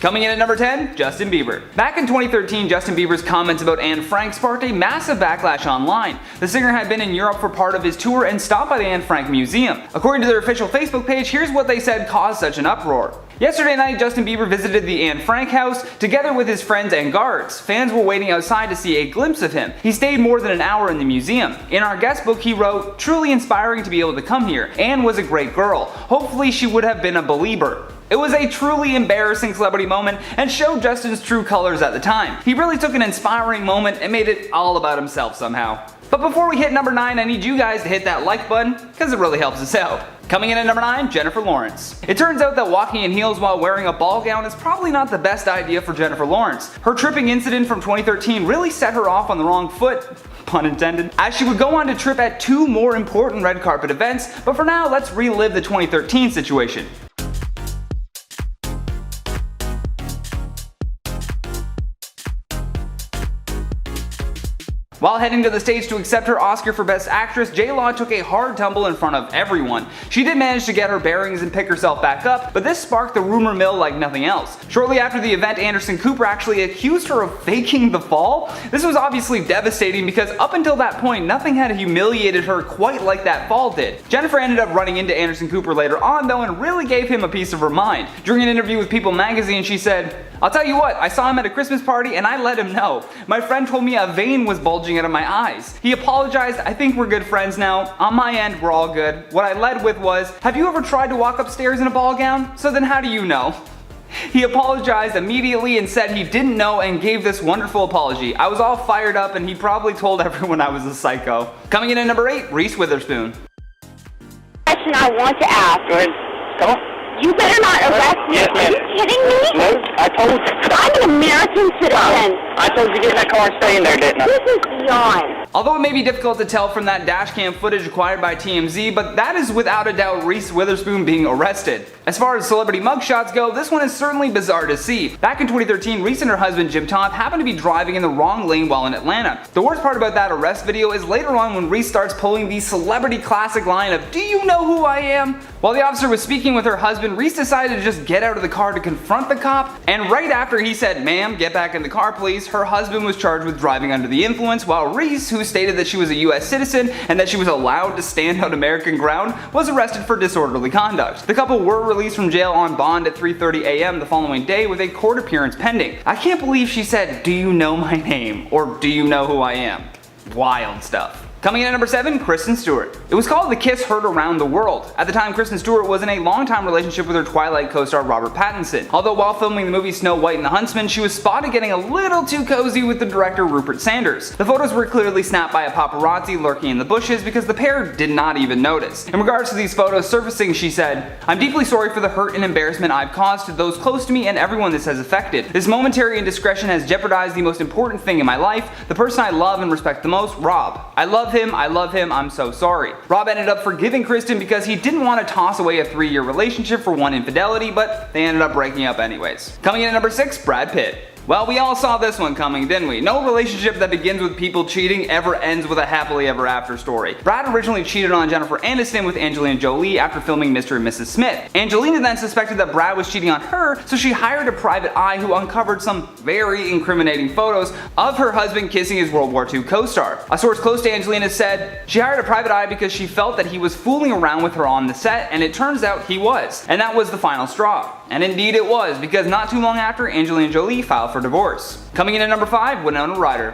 Coming in at number 10, Justin Bieber. Back in 2013, Justin Bieber's comments about Anne Frank sparked a massive backlash online. The singer had been in Europe for part of his tour and stopped by the Anne Frank Museum. According to their official Facebook page, here's what they said caused such an uproar. Yesterday night, Justin Bieber visited the Anne Frank house together with his friends and guards. Fans were waiting outside to see a glimpse of him. He stayed more than an hour in the museum. In our guest book, he wrote, "Truly inspiring to be able to come here. Anne was a great girl. Hopefully she would have been a believer." It was a truly embarrassing celebrity moment and showed Justin's true colors at the time. He really took an inspiring moment and made it all about himself somehow. But before we hit number 9, I need you guys to hit that like button because it really helps us out. Coming in at number 9, Jennifer Lawrence. It turns out that walking in heels while wearing a ball gown is probably not the best idea for Jennifer Lawrence. Her tripping incident from 2013 really set her off on the wrong foot, pun intended, as she would go on to trip at 2 more important red carpet events. But for now, let's relive the 2013 situation. While heading to the stage to accept her Oscar for Best Actress, J-Law took a hard tumble in front of everyone. She did manage to get her bearings and pick herself back up, but this sparked the rumor mill like nothing else. Shortly after the event, Anderson Cooper actually accused her of faking the fall. This was obviously devastating because up until that point, nothing had humiliated her quite like that fall did. Jennifer ended up running into Anderson Cooper later on though and really gave him a piece of her mind. During an interview with People magazine, she said, "I'll tell you what, I saw him at a Christmas party and I let him know. My friend told me a vein was bulging out of my eyes. He apologized. I think we're good friends now. On my end, we're all good. What I led with was, have you ever tried to walk upstairs in a ball gown? So then how do you know?" He apologized immediately and said he didn't know and gave this wonderful apology. "I was all fired up and he probably told everyone I was a psycho." Coming in at number 8, Reese Witherspoon. Question I want to ask. Go ahead. Come on. You better not arrest me. Yes, ma'am. Are you kidding me? No, I told you. I'm an American citizen. I told you to get in that car and stay in there, didn't I? This is beyond. Although it may be difficult to tell from that dashcam footage acquired by TMZ, but that is without a doubt Reese Witherspoon being arrested. As far as celebrity mugshots go, this one is certainly bizarre to see. Back in 2013, Reese and her husband Jim Todd happened to be driving in the wrong lane while in Atlanta. The worst part about that arrest video is later on when Reese starts pulling the celebrity classic line of, "Do you know who I am?" While the officer was speaking with her husband, Reese decided to just get out of the car to confront the cop, and right after he said, "Ma'am, get back in the car please," her husband was charged with driving under the influence, while Reese, who stated that she was a US citizen and that she was allowed to stand on American ground, was arrested for disorderly conduct. The couple were released from jail on bond at 3:30 a.m. the following day with a court appearance pending. I can't believe she said, "Do you know my name?" or "Do you know who I am?" Wild stuff. Coming in at number 7, Kristen Stewart. It was called The Kiss Heard Around the World. At the time, Kristen Stewart was in a long-time relationship with her Twilight co-star Robert Pattinson. Although while filming the movie Snow White and the Huntsman, she was spotted getting a little too cozy with the director Rupert Sanders. The photos were clearly snapped by a paparazzi lurking in the bushes because the pair did not even notice. In regards to these photos surfacing, she said, "I'm deeply sorry for the hurt and embarrassment I've caused to those close to me and everyone this has affected. This momentary indiscretion has jeopardized the most important thing in my life, the person I love and respect the most, Rob. I love him, I'm so sorry." Rob ended up forgiving Kristen because he didn't want to toss away a 3-year relationship for one infidelity, but they ended up breaking up anyways. Coming in at number 6, Brad Pitt. Well, we all saw this one coming, didn't we? No relationship that begins with people cheating ever ends with a happily ever after story. Brad originally cheated on Jennifer Aniston with Angelina Jolie after filming Mr. and Mrs. Smith. Angelina then suspected that Brad was cheating on her, so she hired a private eye who uncovered some very incriminating photos of her husband kissing his World War II co-star. A source close to Angelina said, "She hired a private eye because she felt that he was fooling around with her on the set, and it turns out he was. And that was the final straw." And indeed it was, because not too long after, Angelina Jolie filed for divorce. Coming in at number 5, Winona Ryder.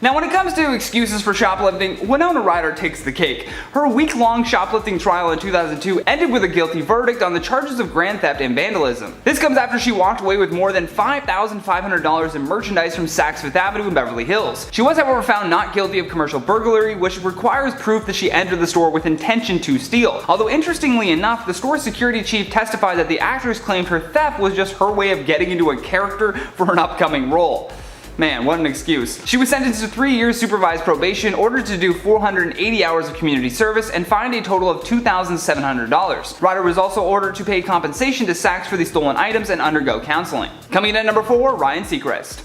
Now when it comes to excuses for shoplifting, Winona Ryder takes the cake. Her week-long shoplifting trial in 2002 ended with a guilty verdict on the charges of grand theft and vandalism. This comes after she walked away with more than $5,500 in merchandise from Saks Fifth Avenue in Beverly Hills. She was however found not guilty of commercial burglary, which requires proof that she entered the store with intention to steal. Although interestingly enough, the store's security chief testified that the actress claimed her theft was just her way of getting into a character for an upcoming role. Man, what an excuse. She was sentenced to 3 years supervised probation, ordered to do 480 hours of community service, and fined a total of $2,700. Ryder was also ordered to pay compensation to Saks for the stolen items and undergo counseling. Coming in at number 4, Ryan Seacrest.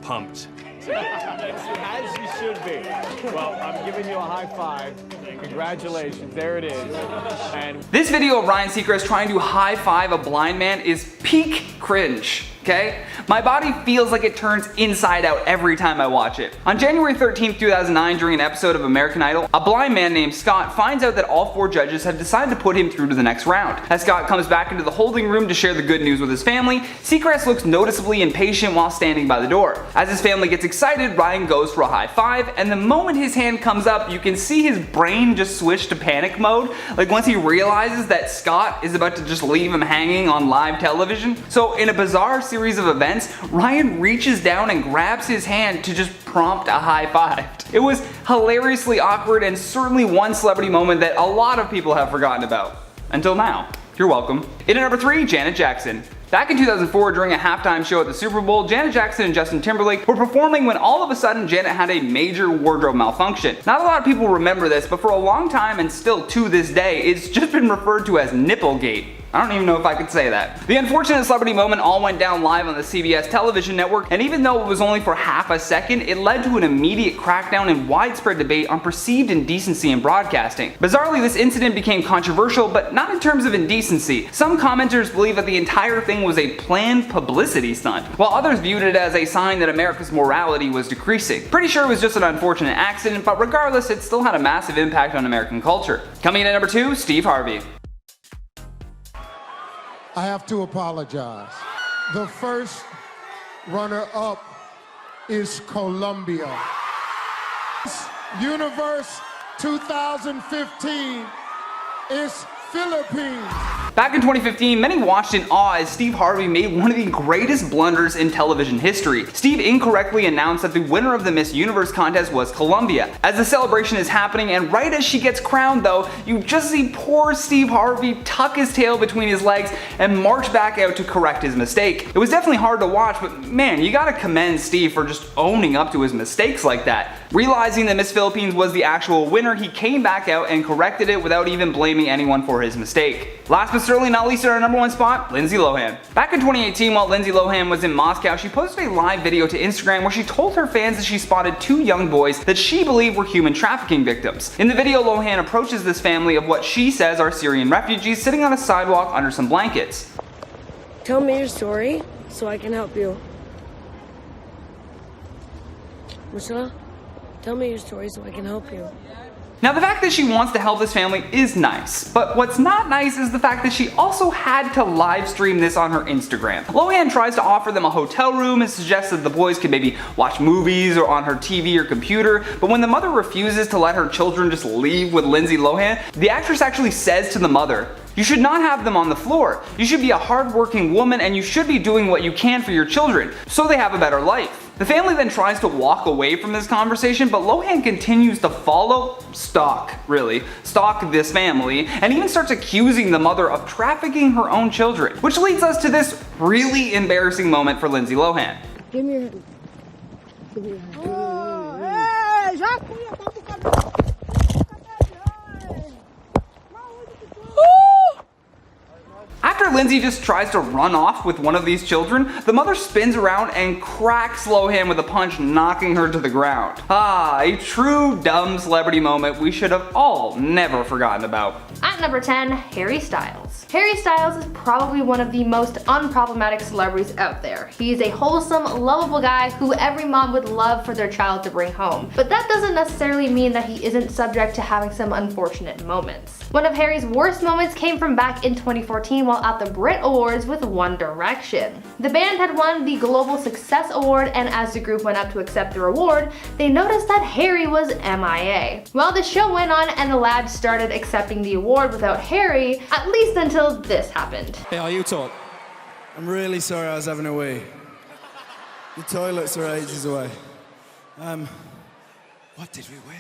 Pumped. As you should be. Well, I'm giving you a high five. Congratulations, there it is. And This video of Ryan Seacrest trying to high five a blind man is peak cringe. Okay? My body feels like it turns inside out every time I watch it. On January 13th, 2009, during an episode of American Idol, a blind man named Scott finds out that all 4 judges have decided to put him through to the next round. As Scott comes back into the holding room to share the good news with his family, Seacrest looks noticeably impatient while standing by the door. As his family gets excited, Ryan goes for a high five, and the moment his hand comes up, you can see his brain just switch to panic mode, like once he realizes that Scott is about to just leave him hanging on live television. So in a bizarre series of events, Ryan reaches down and grabs his hand to just prompt a high five. It was hilariously awkward and certainly one celebrity moment that a lot of people have forgotten about. Until now. You're welcome. In at number 3, Janet Jackson. Back in 2004, during a halftime show at the Super Bowl, Janet Jackson and Justin Timberlake were performing when all of a sudden Janet had a major wardrobe malfunction. Not a lot of people remember this, but for a long time and still to this day, it's just been referred to as Nipplegate. I don't even know if I could say that. The unfortunate celebrity moment all went down live on the CBS television network, and even though it was only for half a second, it led to an immediate crackdown and widespread debate on perceived indecency in broadcasting. Bizarrely, this incident became controversial, but not in terms of indecency. Some commenters believe that the entire thing was a planned publicity stunt, while others viewed it as a sign that America's morality was decreasing. Pretty sure it was just an unfortunate accident, but regardless, it still had a massive impact on American culture. Coming in at number 2, Steve Harvey. I have to apologize. The first runner-up is Colombia. Universe 2015 is Philippines. Back in 2015, many watched in awe as Steve Harvey made one of the greatest blunders in television history. Steve incorrectly announced that the winner of the Miss Universe contest was Colombia. As the celebration is happening, and right as she gets crowned though, you just see poor Steve Harvey tuck his tail between his legs and march back out to correct his mistake. It was definitely hard to watch, but man, you gotta commend Steve for just owning up to his mistakes like that. Realizing that Miss Philippines was the actual winner, he came back out and corrected it without even blaming anyone for his mistake. Last but certainly not least, at our number 1 spot, Lindsay Lohan. Back in 2018, while Lindsay Lohan was in Moscow, she posted a live video to Instagram where she told her fans that she spotted 2 young boys that she believed were human trafficking victims. In the video, Lohan approaches this family of what she says are Syrian refugees sitting on a sidewalk under some blankets. Tell me your story so I can help you. Michelle, tell me your story so I can help you. Now, the fact that she wants to help this family is nice, but what's not nice is the fact that she also had to live stream this on her Instagram. Lohan tries to offer them a hotel room and suggests that the boys could maybe watch movies or on her TV or computer, but when the mother refuses to let her children just leave with Lindsay Lohan, the actress actually says to the mother, "You should not have them on the floor. You should be a hardworking woman and you should be doing what you can for your children so they have a better life." The family then tries to walk away from this conversation, but Lohan continues to stalk this family, and even starts accusing the mother of trafficking her own children. Which leads us to this really embarrassing moment for Lindsay Lohan. Give me your hand. Give me your hand. After Lindsay just tries to run off with one of these children, the mother spins around and cracks Lohan with a punch, knocking her to the ground. Ah, a true dumb celebrity moment we should have all never forgotten about. At number 10, Harry Styles. Harry Styles is probably one of the most unproblematic celebrities out there. He's a wholesome, lovable guy who every mom would love for their child to bring home. But that doesn't necessarily mean that he isn't subject to having some unfortunate moments. One of Harry's worst moments came from back in 2014 while at the Brit Awards with One Direction. The band had won the Global Success Award, and as the group went up to accept the award, they noticed that Harry was MIA. Well, the show went on and the lads started accepting the award without Harry, at least until this happened. Hey, are you talk? I'm really sorry I was having a wee. The toilets are ages away. What did we win?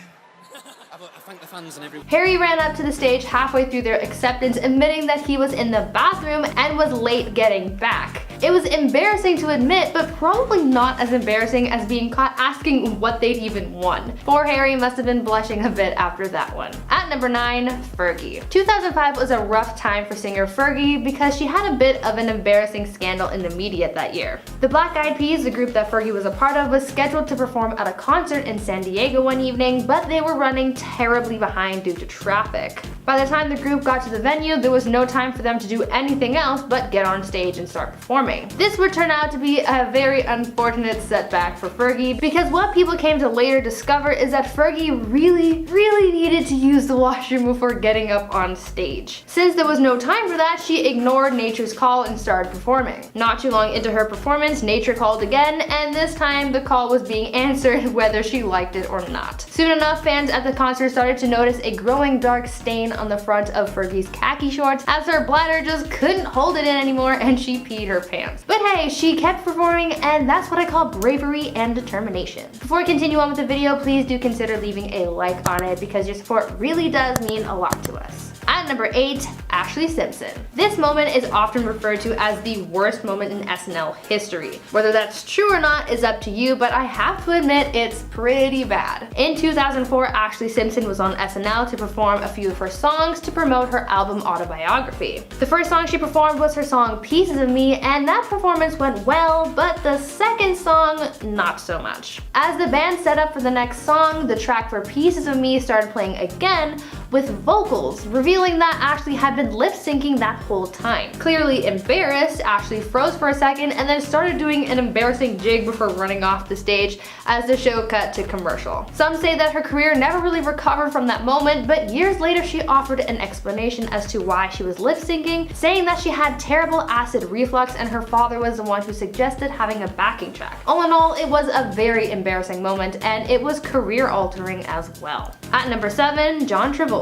I thank the fans and everyone. Harry ran up to the stage halfway through their acceptance, admitting that he was in the bathroom and was late getting back. It was embarrassing to admit, but probably not as embarrassing as being caught asking what they'd even won. Poor Harry must have been blushing a bit after that one. At number 9, Fergie. 2005 was a rough time for singer Fergie because she had a bit of an embarrassing scandal in the media that year. The Black Eyed Peas, the group that Fergie was a part of, was scheduled to perform at a concert in San Diego one evening, but they were running terribly behind due to traffic. By the time the group got to the venue, there was no time for them to do anything else but get on stage and start performing. This would turn out to be a very unfortunate setback for Fergie, because what people came to later discover is that Fergie really needed to use the washroom before getting up on stage. Since there was no time for that, she ignored Nature's call and started performing. Not too long into her performance, Nature called again, and this time the call was being answered whether she liked it or not. Soon enough, fans at the concert started to notice a growing dark stain on the front of Fergie's khaki shorts, as her bladder just couldn't hold it in anymore and she peed her pants. But hey, she kept performing, and that's what I call bravery and determination. Before I continue on with the video, please do consider leaving a like on it because your support really does mean a lot to us. At number 8, Ashlee Simpson. This moment is often referred to as the worst moment in SNL history. Whether that's true or not is up to you, but I have to admit it's pretty bad. In 2004, Ashlee Simpson was on SNL to perform a few of her songs to promote her album Autobiography. The first song she performed was her song Pieces of Me, and that performance went well, but the second song, not so much. As the band set up for the next song, the track for Pieces of Me started playing again with vocals, revealing that Ashlee had been lip-syncing that whole time. Clearly embarrassed, Ashlee froze for a second and then started doing an embarrassing jig before running off the stage as the show cut to commercial. Some say that her career never really recovered from that moment, but years later she offered an explanation as to why she was lip-syncing, saying that she had terrible acid reflux and her father was the one who suggested having a backing track. All in all, it was a very embarrassing moment, and it was career-altering as well. At number 7, John Travolta.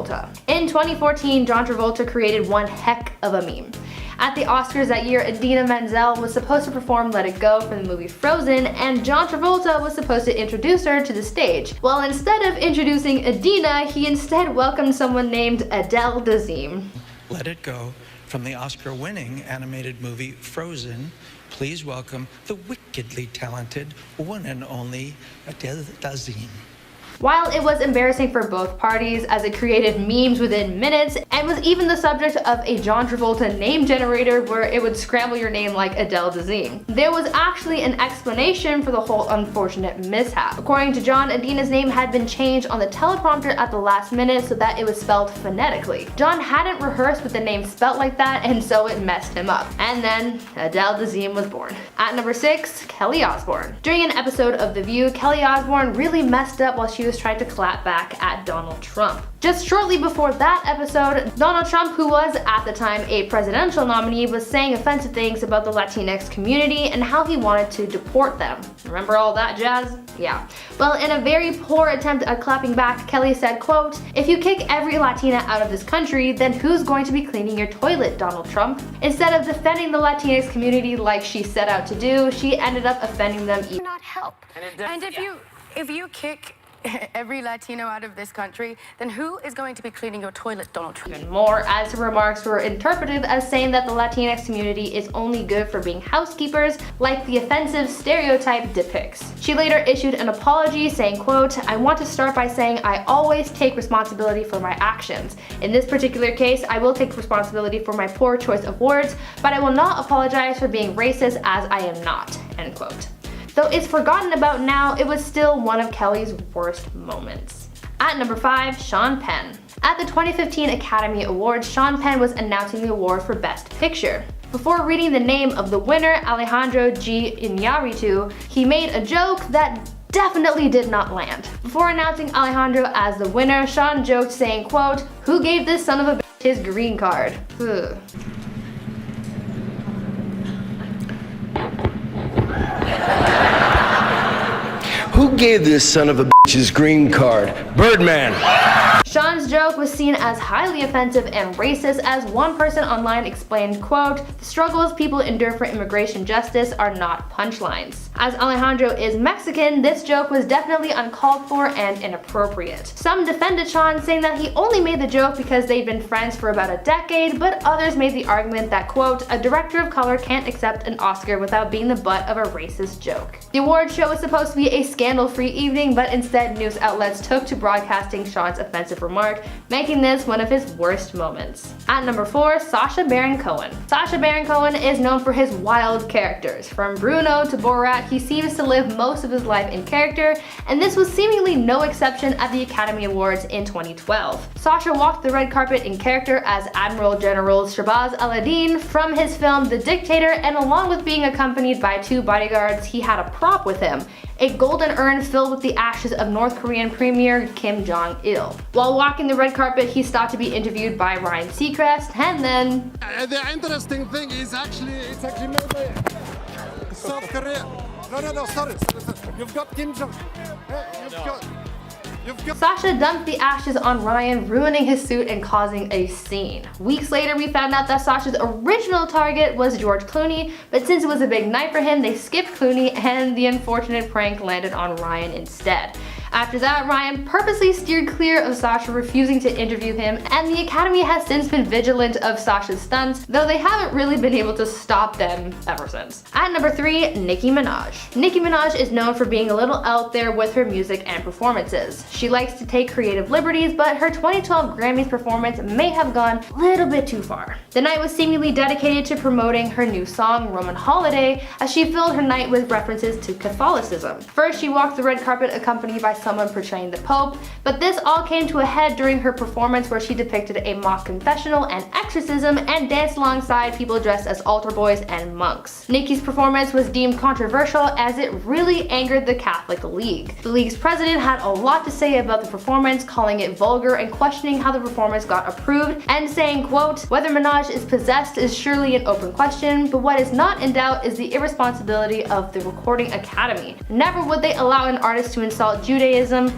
In 2014, John Travolta created one heck of a meme. At the Oscars that year, Idina Menzel was supposed to perform Let It Go for the movie Frozen, and John Travolta was supposed to introduce her to the stage. Well, instead of introducing Idina, he instead welcomed someone named Adele Dazeem. Let It Go from the Oscar-winning animated movie Frozen. Please welcome the wickedly talented one and only Adele Dazeem. While it was embarrassing for both parties, as it created memes within minutes and was even the subject of a John Travolta name generator where it would scramble your name like Adele Dazeem, there was actually an explanation for the whole unfortunate mishap. According to John, Idina's name had been changed on the teleprompter at the last minute so that it was spelled phonetically. John hadn't rehearsed with the name spelt like that, and so it messed him up. And then Adele Dazeem was born. At number 6, Kelly Osbourne. During an episode of The View, Kelly Osbourne really messed up while she was trying to clap back at Donald Trump. Just shortly before that episode, Donald Trump, who was at the time a presidential nominee, was saying offensive things about the Latinx community and how he wanted to deport them. Remember all that jazz? Yeah. Well, in a very poor attempt at clapping back, Kelly said, quote, "If you kick every Latina out of this country, then who's going to be cleaning your toilet, Donald Trump?" Instead of defending the Latinx community like she set out to do, she ended up offending them even. Not help. And if you kick every Latino out of this country, then who is going to be cleaning your toilet, Donald Trump? Even more, as her remarks were interpreted as saying that the Latinx community is only good for being housekeepers, like the offensive stereotype depicts. She later issued an apology saying, quote, "I want to start by saying I always take responsibility for my actions. In this particular case, I will take responsibility for my poor choice of words, but I will not apologize for being racist, as I am not," end quote. Though it's forgotten about now, it was still one of Kelly's worst moments. At number 5, Sean Penn. At the 2015 Academy Awards, Sean Penn was announcing the award for Best Picture. Before reading the name of the winner, Alejandro G. Iñárritu, he made a joke that definitely did not land. Before announcing Alejandro as the winner, Sean joked saying, quote, "Who gave this son of a bitch his green card?" Ugh. Who gave this son of a bitch his green card? Birdman. Sean's joke was seen as highly offensive and racist, as one person online explained, quote, "The struggles people endure for immigration justice are not punchlines." As Alejandro is Mexican, this joke was definitely uncalled for and inappropriate. Some defended Sean, saying that he only made the joke because they'd been friends for about a decade, but others made the argument that, quote, "A director of color can't accept an Oscar without being the butt of a racist joke." The award show was supposed to be a scandal-free evening, but instead news outlets took to broadcasting Sean's offensive remark, making this one of his worst moments. At number 4, Sacha Baron Cohen. Sacha Baron Cohen is known for his wild characters. From Bruno to Borat, he seems to live most of his life in character, and this was seemingly no exception at the Academy Awards in 2012. Sacha walked the red carpet in character as Admiral General Shahbaz al-Din from his film The Dictator, and along with being accompanied by 2 bodyguards, he had a prop with him, a golden urn filled with the ashes of North Korean Premier Kim Jong-il. While walking the red carpet, he stopped to be interviewed by Ryan Seacrest, and then... The interesting thing is it's actually made by South Korea. No, sorry. You've got Kim Jong. Sacha dumped the ashes on Ryan, ruining his suit and causing a scene. Weeks later, we found out that Sacha's original target was George Clooney, but since it was a big night for him, they skipped Clooney and the unfortunate prank landed on Ryan instead. After that, Ryan purposely steered clear of Sacha, refusing to interview him, and the Academy has since been vigilant of Sacha's stunts, though they haven't really been able to stop them ever since. At number 3, Nicki Minaj. Nicki Minaj is known for being a little out there with her music and performances. She likes to take creative liberties, but her 2012 Grammys performance may have gone a little bit too far. The night was seemingly dedicated to promoting her new song, Roman Holiday, as she filled her night with references to Catholicism. First, she walked the red carpet accompanied by someone portraying the Pope, but this all came to a head during her performance, where she depicted a mock confessional and exorcism and danced alongside people dressed as altar boys and monks. Nicki's performance was deemed controversial as it really angered the Catholic League. The league's president had a lot to say about the performance, calling it vulgar and questioning how the performance got approved, and saying, quote, "Whether Minaj is possessed is surely an open question, but what is not in doubt is the irresponsibility of the Recording Academy. Never would they allow an artist to insult Judaism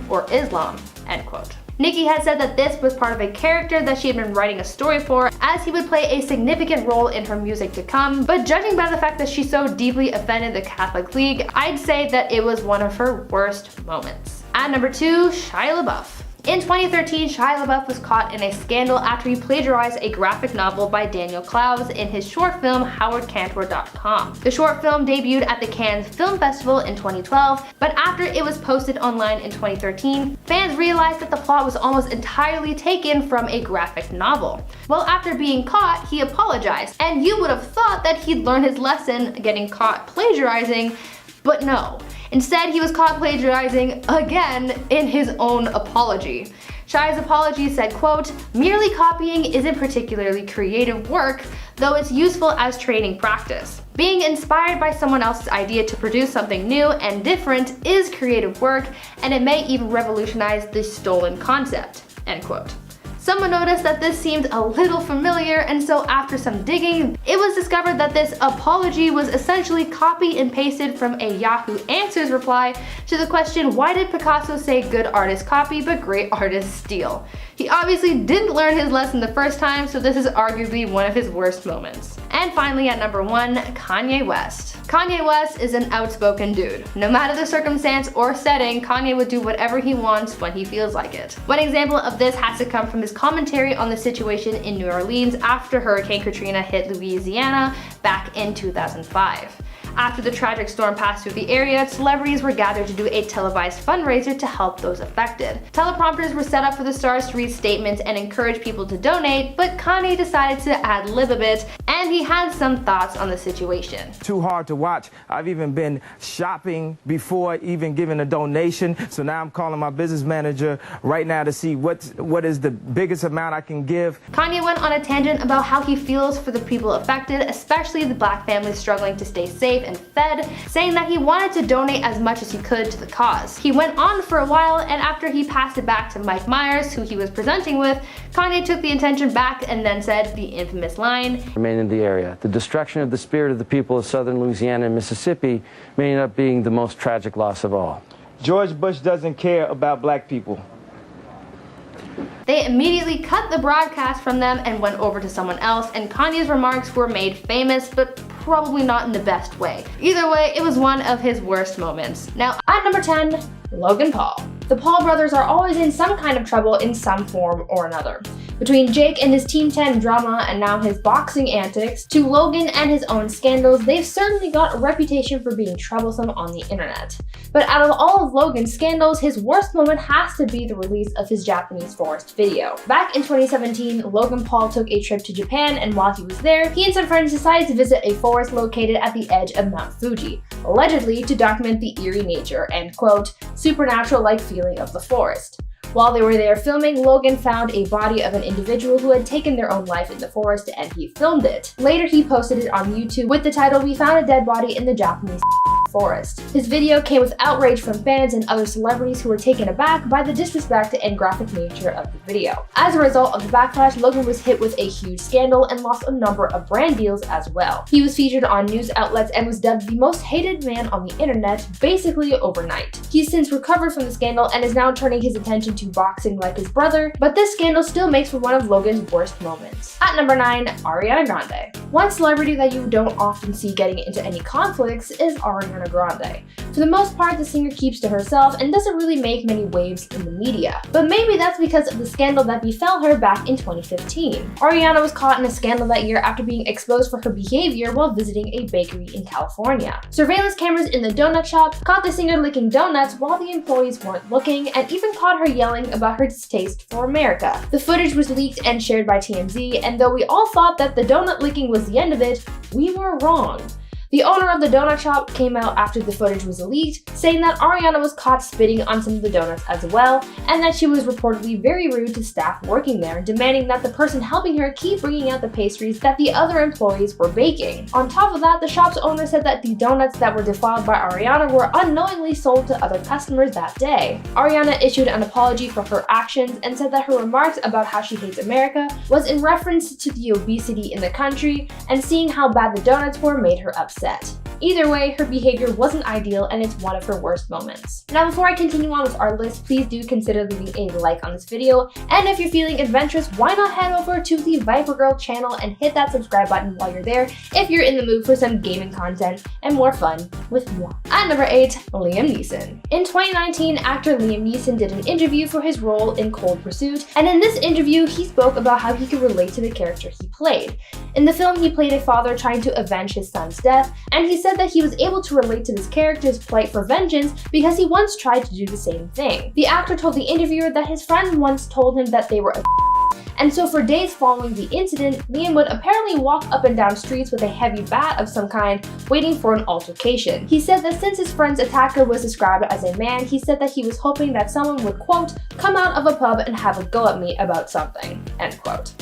or Islam," end quote. Nicki had said that this was part of a character that she had been writing a story for, as he would play a significant role in her music to come, but judging by the fact that she so deeply offended the Catholic League, I'd say that it was one of her worst moments. At number 2, Shia LaBeouf. In 2013, Shia LaBeouf was caught in a scandal after he plagiarized a graphic novel by Daniel Clowes in his short film HowardCantor.com. The short film debuted at the Cannes Film Festival in 2012, but after it was posted online in 2013, fans realized that the plot was almost entirely taken from a graphic novel. Well, after being caught, he apologized, and you would have thought that he'd learned his lesson getting caught plagiarizing, but no. Instead, he was caught plagiarizing again in his own apology. Shia's apology said, quote, "Merely copying isn't particularly creative work, though it's useful as training practice. Being inspired by someone else's idea to produce something new and different is creative work, and it may even revolutionize the stolen concept," end quote. Someone noticed that this seemed a little familiar, and so after some digging, it was discovered that this apology was essentially copy and pasted from a Yahoo Answers reply to the question, "Why did Picasso say good artists copy but great artists steal?" He obviously didn't learn his lesson the first time, so this is arguably one of his worst moments. And finally, at number 1, Kanye West. Kanye West is an outspoken dude. No matter the circumstance or setting, Kanye would do whatever he wants when he feels like it. One example of this has to come from his commentary on the situation in New Orleans after Hurricane Katrina hit Louisiana back in 2005. After the tragic storm passed through the area, celebrities were gathered to do a televised fundraiser to help those affected. Teleprompters were set up for the stars to read statements and encourage people to donate, but Kanye decided to ad-lib a bit, and he had some thoughts on the situation. Too hard to watch. I've even been shopping before even giving a donation, so now I'm calling my business manager right now to see what is the biggest amount I can give. Kanye went on a tangent about how he feels for the people affected, especially the black families struggling to stay safe and fed, saying that he wanted to donate as much as he could to the cause. He went on for a while, and after he passed it back to Mike Myers, who he was presenting with, Kanye took the intention back and then said the infamous line, "Remain in the area. The destruction of the spirit of the people of southern Louisiana and Mississippi may end up being the most tragic loss of all." George Bush doesn't care about black people. They immediately cut the broadcast from them and went over to someone else, and Kanye's remarks were made famous, but probably not in the best way. Either way, it was one of his worst moments. Now, at number 10, Logan Paul. The Paul brothers are always in some kind of trouble in some form or another. Between Jake and his Team 10 drama and now his boxing antics, to Logan and his own scandals, they've certainly got a reputation for being troublesome on the internet. But out of all of Logan's scandals, his worst moment has to be the release of his Japanese forest video. Back in 2017, Logan Paul took a trip to Japan, and while he was there, he and some friends decided to visit a forest located at the edge of Mount Fuji, allegedly to document the eerie nature and, quote, supernatural-like feeling of the forest. While they were there filming, Logan found a body of an individual who had taken their own life in the forest, and he filmed it. Later, he posted it on YouTube with the title, "We found a dead body in the Japanese forest." His video came with outrage from fans and other celebrities who were taken aback by the disrespect and graphic nature of the video. As a result of the backlash, Logan was hit with a huge scandal and lost a number of brand deals as well. He was featured on news outlets and was dubbed the most hated man on the internet basically overnight. He's since recovered from the scandal and is now turning his attention to boxing like his brother, but this scandal still makes for one of Logan's worst moments. At number 9, Ariana Grande. One celebrity that you don't often see getting into any conflicts is Ariana Grande. For the most part, the singer keeps to herself and doesn't really make many waves in the media. But maybe that's because of the scandal that befell her back in 2015. Ariana was caught in a scandal that year after being exposed for her behavior while visiting a bakery in California. Surveillance cameras in the donut shop caught the singer licking donuts while the employees weren't looking, and even caught her yelling about her distaste for America. The footage was leaked and shared by TMZ, and though we all thought that the donut licking was the end of it, we were wrong. The owner of the donut shop came out after the footage was leaked, saying that Ariana was caught spitting on some of the donuts as well, and that she was reportedly very rude to staff working there, demanding that the person helping her keep bringing out the pastries that the other employees were baking. On top of that, the shop's owner said that the donuts that were defiled by Ariana were unknowingly sold to other customers that day. Ariana issued an apology for her actions and said that her remarks about how she hates America was in reference to the obesity in the country, and seeing how bad the donuts were made her upset. Either way, her behavior wasn't ideal, and it's one of her worst moments. Now, before I continue on with our list, please do consider leaving a like on this video, and if you're feeling adventurous, why not head over to the Viper Girl channel and hit that subscribe button while you're there if you're in the mood for some gaming content and more fun with moi. At number 8, Liam Neeson. In 2019, actor Liam Neeson did an interview for his role in Cold Pursuit, and in this interview, he spoke about how he could relate to the character he played. In the film, he played a father trying to avenge his son's death, and he said that he was able to relate to this character's plight for vengeance because he once tried to do the same thing. The actor told the interviewer that his friend once told him that they were a and so for days following the incident, Liam would apparently walk up and down streets with a heavy bat of some kind, waiting for an altercation. He said that since his friend's attacker was described as a man, he said that he was hoping that someone would, quote, come out of a pub and have a go at me about something, end quote.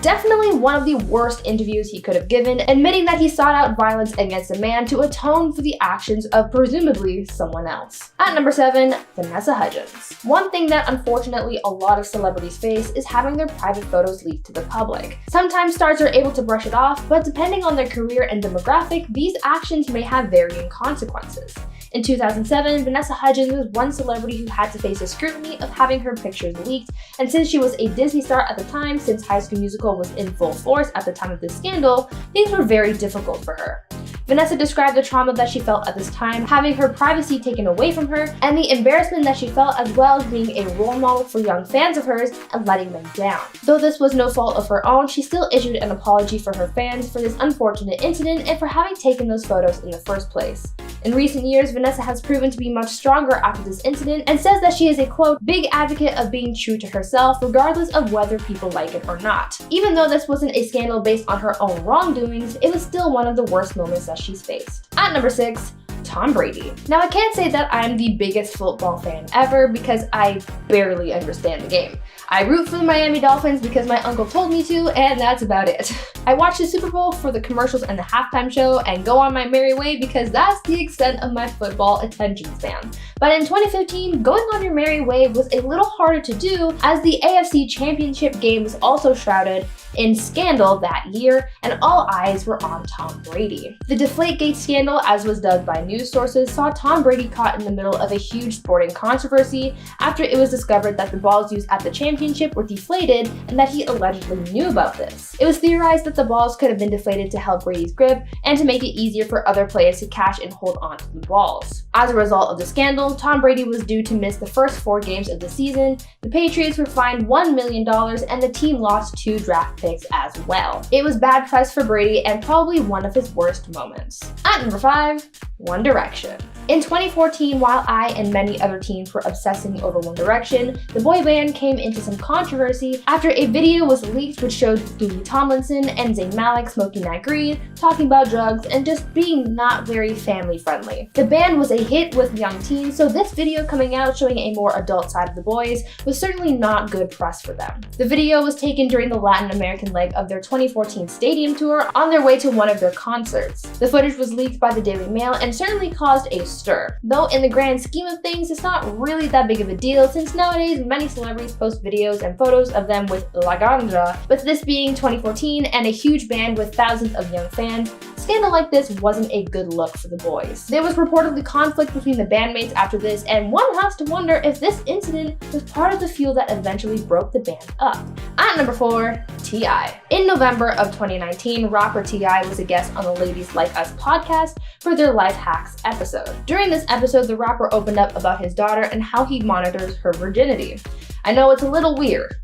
Definitely one of the worst interviews he could have given, admitting that he sought out violence against a man to atone for the actions of presumably someone else. At number 7, Vanessa Hudgens. One thing that unfortunately a lot of celebrities face is having their private photos leaked to the public. Sometimes stars are able to brush it off, but depending on their career and demographic, these actions may have varying consequences. In 2007, Vanessa Hudgens was one celebrity who had to face the scrutiny of having her pictures leaked, and since she was a Disney star at the time, since High School Musical was in full force at the time of this scandal, things were very difficult for her. Vanessa described the trauma that she felt at this time, having her privacy taken away from her, and the embarrassment that she felt, as well as being a role model for young fans of hers and letting them down. Though this was no fault of her own, she still issued an apology for her fans for this unfortunate incident and for having taken those photos in the first place. In recent years, Vanessa has proven to be much stronger after this incident and says that she is a, quote, big advocate of being true to herself regardless of whether people like it or not. Even though this wasn't a scandal based on her own wrongdoings, it was still one of the worst moments that she's faced. At number 6, Tom Brady. Now, I can't say that I'm the biggest football fan ever because I barely understand the game. I root for the Miami Dolphins because my uncle told me to, and that's about it. I watch the Super Bowl for the commercials and the halftime show and go on my merry way because that's the extent of my football attention span. But in 2015, going on your merry way was a little harder to do as the AFC Championship game was also shrouded in scandal that year, and all eyes were on Tom Brady. The Deflategate scandal, as was dubbed by news sources saw Tom Brady caught in the middle of a huge sporting controversy after it was discovered that the balls used at the championship were deflated and that he allegedly knew about this. It was theorized that the balls could have been deflated to help Brady's grip and to make it easier for other players to catch and hold on to the balls. As a result of the scandal, Tom Brady was due to miss the first 4 games of the season, the Patriots were fined $1 million, and the team lost 2 draft picks as well. It was bad press for Brady and probably one of his worst moments. At number 5, One Direction. In 2014, while I and many other teens were obsessing over One Direction, the boy band came into some controversy after a video was leaked which showed Louis Tomlinson and Zayn Malik smoking that green, talking about drugs, and just being not very family friendly. The band was a hit with young teens, so this video coming out showing a more adult side of the boys was certainly not good press for them. The video was taken during the Latin American leg of their 2014 stadium tour on their way to one of their concerts. The footage was leaked by the Daily Mail and certainly caused a stir. Though in the grand scheme of things, it's not really that big of a deal since nowadays many celebrities post videos and photos of them with La Ganja, but this being 2014 and a huge band with thousands of young fans, a scandal like this wasn't a good look for the boys. There was reportedly conflict between the bandmates after this, and one has to wonder if this incident was part of the fuel that eventually broke the band up. At number 4, T.I. In November of 2019, rapper T.I. was a guest on the Ladies Like Us podcast for their Life Hacks episode. During this episode, the rapper opened up about his daughter and how he monitors her virginity. I know it's a little weird.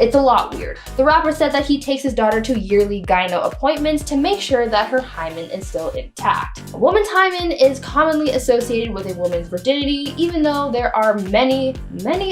It's a lot weird. The rapper said that he takes his daughter to yearly gyno appointments to make sure that her hymen is still intact. A woman's hymen is commonly associated with a woman's virginity, even though there are many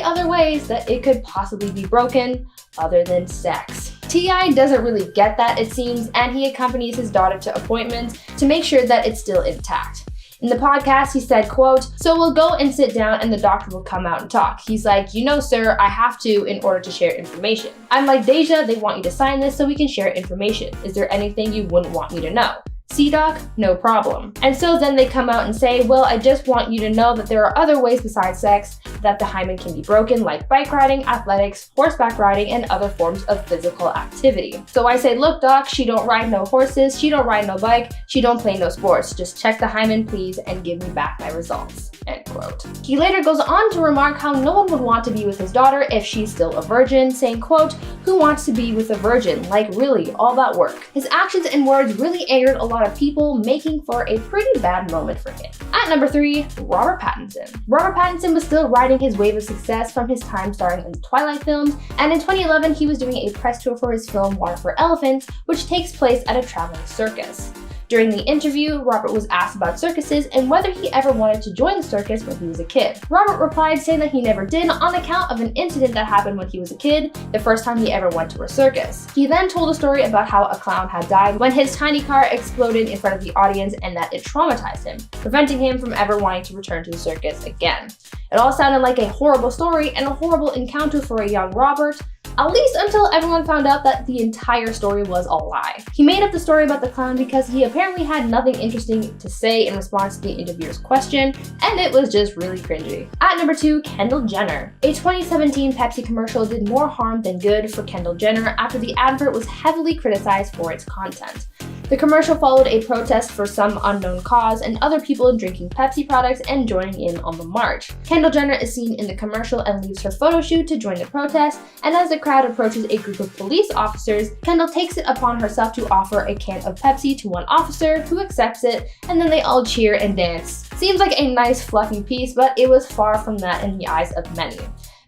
other ways that it could possibly be broken other than sex. T.I. doesn't really get that, it seems, and he accompanies his daughter to appointments to make sure that it's still intact. In the podcast, he said, quote, "So we'll go and sit down and the doctor will come out and talk. He's like, you know, sir, I have to in order to share information. I'm like, Deja, they want you to sign this so we can share information. Is there anything you wouldn't want me to know? See, doc, no problem." And so then they come out and say, well, I just want you to know that there are other ways besides sex that the hymen can be broken, like bike riding, athletics, horseback riding, and other forms of physical activity. So I say, look, doc, she don't ride no horses, she don't ride no bike, she don't play no sports. Just check the hymen, please, and give me back my results. End quote. He later goes on to remark how no one would want to be with his daughter if she's still a virgin, saying, quote, "Who wants to be with a virgin? Like, really, all that work." His actions and words really angered a lot of people, making for a pretty bad moment for him. At number 3, Robert Pattinson. Robert Pattinson was still riding his wave of success from his time starring in the Twilight films, and in 2011 he was doing a press tour for his film Water for Elephants, which takes place at a traveling circus. During the interview, Robert was asked about circuses and whether he ever wanted to join the circus when he was a kid. Robert replied saying that he never did on account of an incident that happened when he was a kid, the first time he ever went to a circus. He then told a story about how a clown had died when his tiny car exploded in front of the audience and that it traumatized him, preventing him from ever wanting to return to the circus again. It all sounded like a horrible story and a horrible encounter for a young Robert, at least until everyone found out that the entire story was a lie. He made up the story about the clown because he apparently had nothing interesting to say in response to the interviewer's question, and it was just really cringy. At number 2, Kendall Jenner. A 2017 Pepsi commercial did more harm than good for Kendall Jenner after the advert was heavily criticized for its content. The commercial followed a protest for some unknown cause and other people drinking Pepsi products and joining in on the march. Kendall Jenner is seen in the commercial and leaves her photo shoot to join the protest, and as the crowd approaches a group of police officers, Kendall takes it upon herself to offer a can of Pepsi to one officer who accepts it, and then they all cheer and dance. Seems like a nice fluffy piece, but it was far from that in the eyes of many.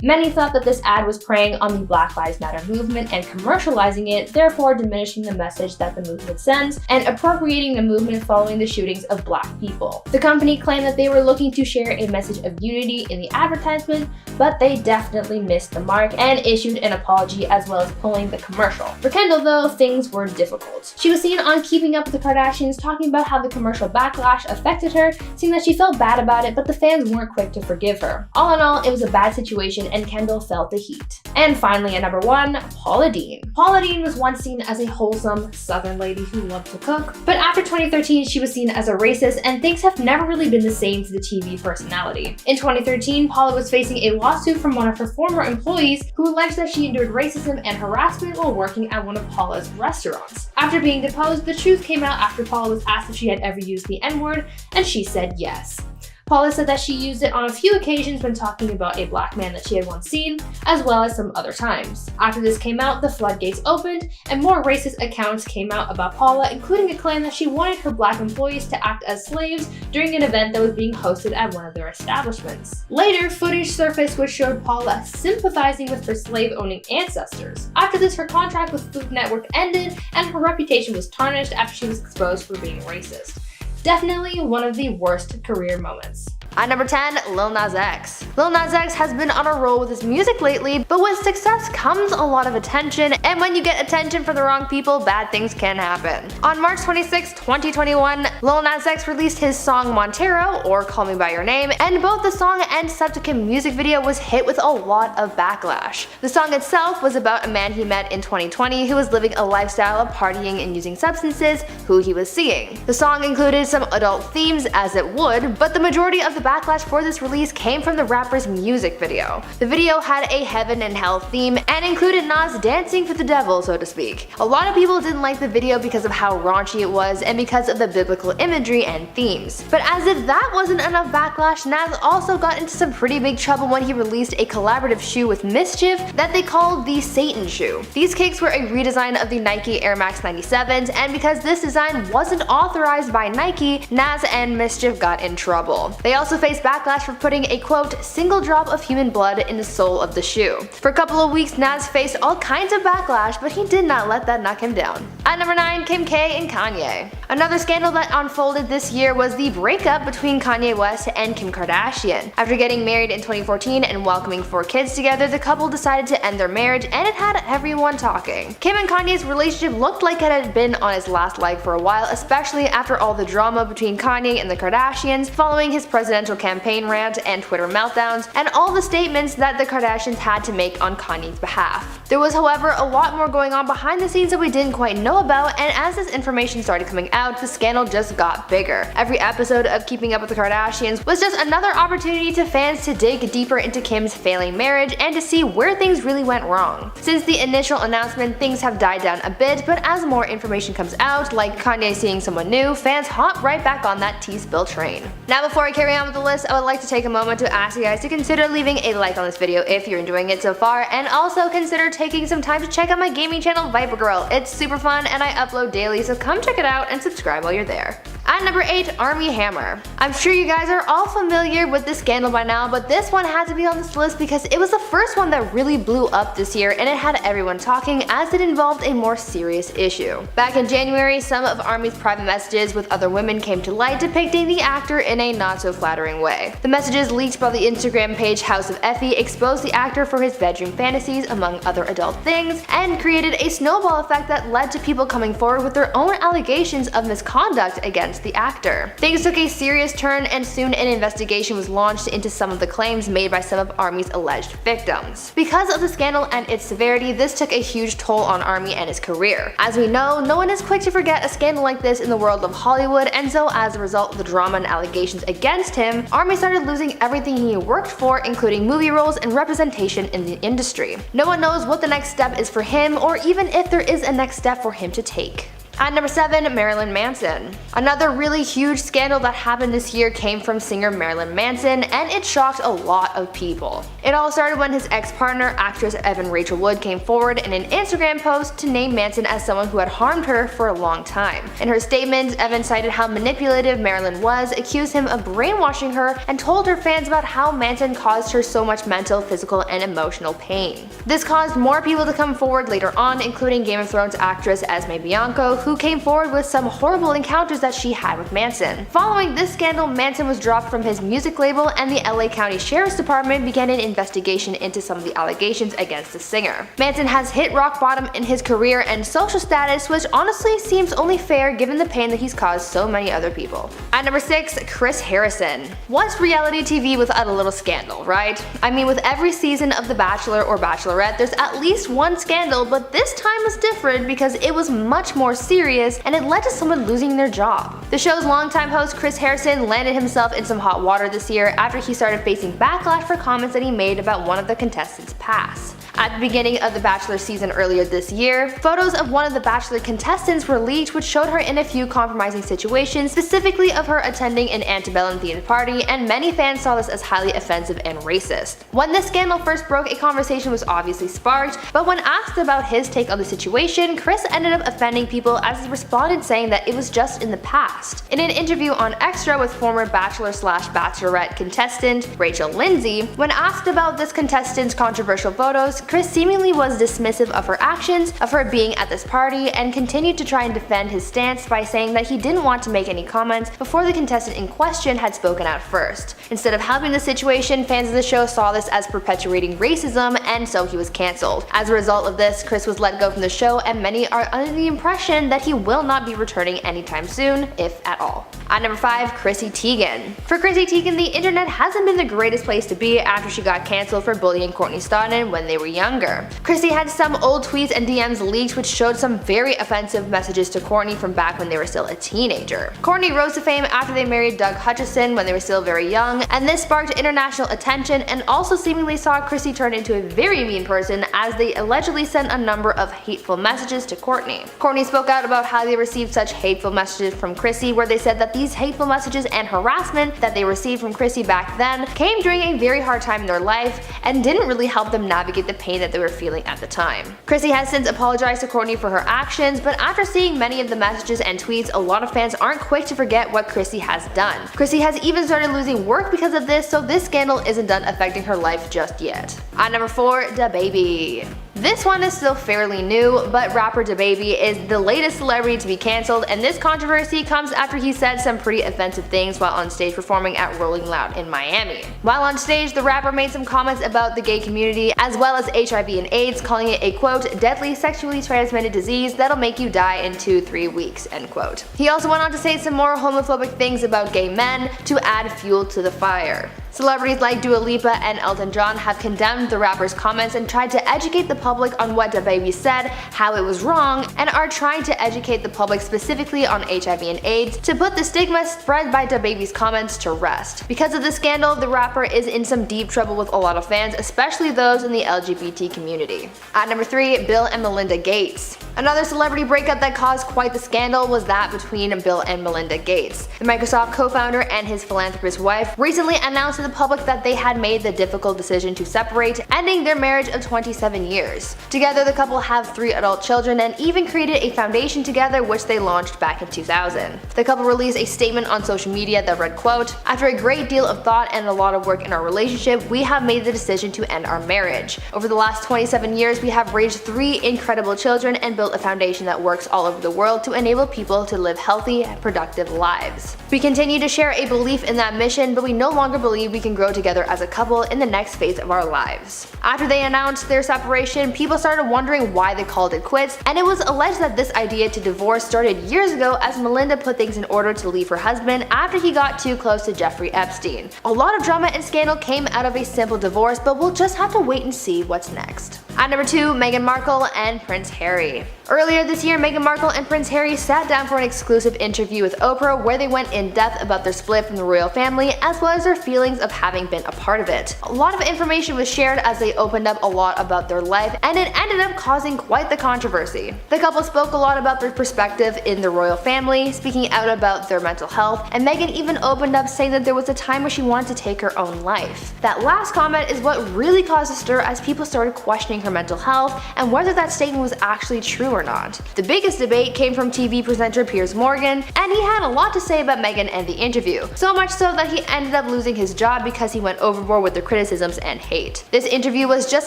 Many thought that this ad was preying on the Black Lives Matter movement and commercializing it, therefore diminishing the message that the movement sends and appropriating the movement following the shootings of Black people. The company claimed that they were looking to share a message of unity in the advertisement, but they definitely missed the mark and issued an apology as well as pulling the commercial. For Kendall, though, things were difficult. She was seen on Keeping Up with the Kardashians talking about how the commercial backlash affected her, saying that she felt bad about it, but the fans weren't quick to forgive her. All in all, it was a bad situation and Kendall felt the heat. And finally at number 1, Paula Deen. Paula Deen was once seen as a wholesome Southern lady who loved to cook, but after 2013 she was seen as a racist, and things have never really been the same for the TV personality. In 2013, Paula was facing a lawsuit from one of her former employees who alleged that she endured racism and harassment while working at one of Paula's restaurants. After being deposed, the truth came out after Paula was asked if she had ever used the N-word, and she said yes. Paula said that she used it on a few occasions when talking about a black man that she had once seen, as well as some other times. After this came out, the floodgates opened, and more racist accounts came out about Paula, including a claim that she wanted her black employees to act as slaves during an event that was being hosted at one of their establishments. Later, footage surfaced which showed Paula sympathizing with her slave-owning ancestors. After this, her contract with Food Network ended, and her reputation was tarnished after she was exposed for being racist. Definitely one of the worst career moments. At number 10, Lil Nas X. Lil Nas X has been on a roll with his music lately, but with success comes a lot of attention, and when you get attention from the wrong people, bad things can happen. On March 26, 2021, Lil Nas X released his song Montero, or Call Me By Your Name, and both the song and subsequent music video was hit with a lot of backlash. The song itself was about a man he met in 2020 who was living a lifestyle of partying and using substances, who he was seeing. The song included some adult themes, as it would, but the majority of the backlash for this release came from the rapper's music video. The video had a heaven and hell theme and included Nas dancing for the devil, so to speak. A lot of people didn't like the video because of how raunchy it was and because of the biblical imagery and themes. But as if that wasn't enough backlash, Nas also got into some pretty big trouble when he released a collaborative shoe with Mischief that they called the Satan shoe. These kicks were a redesign of the Nike Air Max 97s, and because this design wasn't authorized by Nike, Nas and Mischief got in trouble. They also faced backlash for putting a quote, single drop of human blood in the sole of the shoe. For a couple of weeks, Nas faced all kinds of backlash, but he did not let that knock him down. At number 9, Kim K and Kanye. Another scandal that unfolded this year was the breakup between Kanye West and Kim Kardashian. After getting married in 2014 and welcoming 4 kids together, the couple decided to end their marriage, and it had everyone talking. Kim and Kanye's relationship looked like it had been on its last leg for a while, especially after all the drama between Kanye and the Kardashians following his presidential campaign rant and Twitter meltdowns, and all the statements that the Kardashians had to make on Kanye's behalf. There was, however, a lot more going on behind the scenes that we didn't quite know about, and as this information started coming out, the scandal just got bigger. Every episode of Keeping Up with the Kardashians was just another opportunity to fans to dig deeper into Kim's failing marriage and to see where things really went wrong. Since the initial announcement, things have died down a bit, but as more information comes out, like Kanye seeing someone new, fans hop right back on that tea spill train. Now, before I carry on with the list, I would like to take a moment to ask you guys to consider leaving a like on this video if you're enjoying it so far, and also consider taking some time to check out my gaming channel Viper Girl. It's super fun and I upload daily, so come check it out and subscribe while you're there. At number 8, Armie Hammer. I'm sure you guys are all familiar with this scandal by now, but this one had to be on this list because it was the first one that really blew up this year, and it had everyone talking as it involved a more serious issue. Back in January, some of Armie's private messages with other women came to light, depicting the actor in a not so flattering way. The messages leaked by the Instagram page House of Effie exposed the actor for his bedroom fantasies, among other adult things, and created a snowball effect that led to people coming forward with their own allegations of misconduct against the actor. Things took a serious turn, and soon an investigation was launched into some of the claims made by some of Armie's alleged victims. Because of the scandal and its severity, this took a huge toll on Armie and his career. As we know, no one is quick to forget a scandal like this in the world of Hollywood, and so as a result of the drama and allegations against him, Armie started losing everything he worked for, including movie roles and representation in the industry. No one knows what the next step is for him, or even if there is a next step for him to take. At number 7, Marilyn Manson. Another really huge scandal that happened this year came from singer Marilyn Manson, and it shocked a lot of people. It all started when his ex-partner, actress Evan Rachel Wood, came forward in an Instagram post to name Manson as someone who had harmed her for a long time. In her statement, Evan cited how manipulative Marilyn was, accused him of brainwashing her, and told her fans about how Manson caused her so much mental, physical, and emotional pain. This caused more people to come forward later on, including Game of Thrones actress Esme Bianco, who who came forward with some horrible encounters that she had with Manson. Following this scandal, Manson was dropped from his music label, and the LA County Sheriff's Department began an investigation into some of the allegations against the singer. Manson has hit rock bottom in his career and social status, which honestly seems only fair given the pain that he's caused so many other people. At number 6, Chris Harrison. What's reality TV without a little scandal, right? I mean, with every season of The Bachelor or Bachelorette, there's at least one scandal, but this time was different because it was much more serious and it led to someone losing their job. The show's longtime host Chris Harrison landed himself in some hot water this year after he started facing backlash for comments that he made about one of the contestants' past. At the beginning of the Bachelor season earlier this year, photos of one of the Bachelor contestants were leaked which showed her in a few compromising situations, specifically of her attending an antebellum themed party, and many fans saw this as highly offensive and racist. When this scandal first broke, a conversation was obviously sparked, but when asked about his take on the situation, Chris ended up offending people as he responded saying that it was just in the past. In an interview on Extra with former Bachelor/Bachelorette contestant Rachel Lindsay, when asked about this contestant's controversial photos, Chris seemingly was dismissive of her actions, of her being at this party, and continued to try and defend his stance by saying that he didn't want to make any comments before the contestant in question had spoken out first. Instead of helping the situation, fans of the show saw this as perpetuating racism, and so he was cancelled. As a result of this, Chris was let go from the show, and many are under the impression that he will not be returning anytime soon, if at all. At number 5, Chrissy Teigen. For Chrissy Teigen, the internet hasn't been the greatest place to be after she got cancelled for bullying Courtney Stodden when they were younger. Chrissy had some old tweets and DMs leaked which showed some very offensive messages to Courtney from back when they were still a teenager. Courtney rose to fame after they married Doug Hutchison when they were still very young, and this sparked international attention and also seemingly saw Chrissy turn into a very mean person as they allegedly sent a number of hateful messages to Courtney. Courtney spoke out about how they received such hateful messages from Chrissy, where they said that these hateful messages and harassment that they received from Chrissy back then came during a very hard time in their life and didn't really help them navigate the pain that they were feeling at the time. Chrissy has since apologized to Courtney for her actions, but after seeing many of the messages and tweets, a lot of fans aren't quick to forget what Chrissy has done. Chrissy has even started losing work because of this, so this scandal isn't done affecting her life just yet. At number 4, DaBaby. This one is still fairly new, but rapper DaBaby is the latest celebrity to be cancelled, and this controversy comes after he said some pretty offensive things while on stage performing at Rolling Loud in Miami. While on stage, the rapper made some comments about the gay community as well as HIV and AIDS, calling it a quote, deadly sexually transmitted disease that'll make you die in 2-3 weeks, end quote. He also went on to say some more homophobic things about gay men to add fuel to the fire. Celebrities like Dua Lipa and Elton John have condemned the rapper's comments and tried to educate the public on what DaBaby said, how it was wrong, and are trying to educate the public specifically on HIV and AIDS to put the stigma spread by DaBaby's comments to rest. Because of the scandal, the rapper is in some deep trouble with a lot of fans, especially those in the LGBT community. At number 3, Bill and Melinda Gates. Another celebrity breakup that caused quite the scandal was that between Bill and Melinda Gates. The Microsoft co-founder and his philanthropist wife recently announced to the public that they had made the difficult decision to separate, ending their marriage of 27 years. Together, the couple have 3 adult children and even created a foundation together which they launched back in 2000. The couple released a statement on social media that read, quote, "After a great deal of thought and a lot of work in our relationship, we have made the decision to end our marriage. Over the last 27 years, we have raised 3 incredible children and built a foundation that works all over the world to enable people to live healthy, productive lives. We continue to share a belief in that mission, but we no longer believe we can grow together as a couple in the next phase of our lives." After they announced their separation, people started wondering why they called it quits, and it was alleged that this idea to divorce started years ago as Melinda put things in order to leave her husband after he got too close to Jeffrey Epstein. A lot of drama and scandal came out of a simple divorce, but we'll just have to wait and see what's next. At number 2, Meghan Markle and Prince Harry. Earlier this year, Meghan Markle and Prince Harry sat down for an exclusive interview with Oprah where they went in depth about their split from the royal family as well as their feelings of having been a part of it. A lot of information was shared as they opened up a lot about their life, and it ended up causing quite the controversy. The couple spoke a lot about their perspective in the royal family, speaking out about their mental health, and Meghan even opened up saying that there was a time where she wanted to take her own life. That last comment is what really caused a stir as people started questioning questioning her mental health and whether that statement was actually true or not. The biggest debate came from TV presenter Piers Morgan, and he had a lot to say about Meghan and the interview, so much so that he ended up losing his job because he went overboard with the criticisms and hate. This interview was just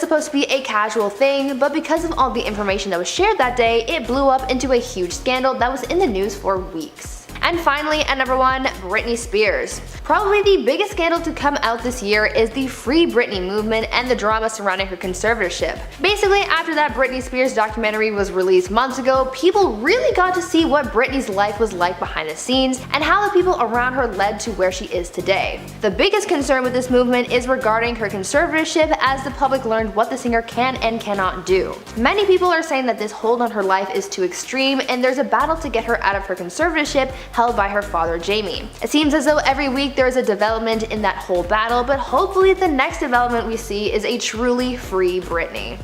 supposed to be a casual thing, but because of all the information that was shared that day, it blew up into a huge scandal that was in the news for weeks. And finally, at number 1, Britney Spears. Probably the biggest scandal to come out this year is the Free Britney movement and the drama surrounding her conservatorship. Basically, after that Britney Spears documentary was released months ago, people really got to see what Britney's life was like behind the scenes and how the people around her led to where she is today. The biggest concern with this movement is regarding her conservatorship, as the public learned what the singer can and cannot do. Many people are saying that this hold on her life is too extreme, and there's a battle to get her out of her conservatorship held by her father Jamie. It seems as though every week there is a development in that whole battle, but hopefully the next development we see is a truly free Britney.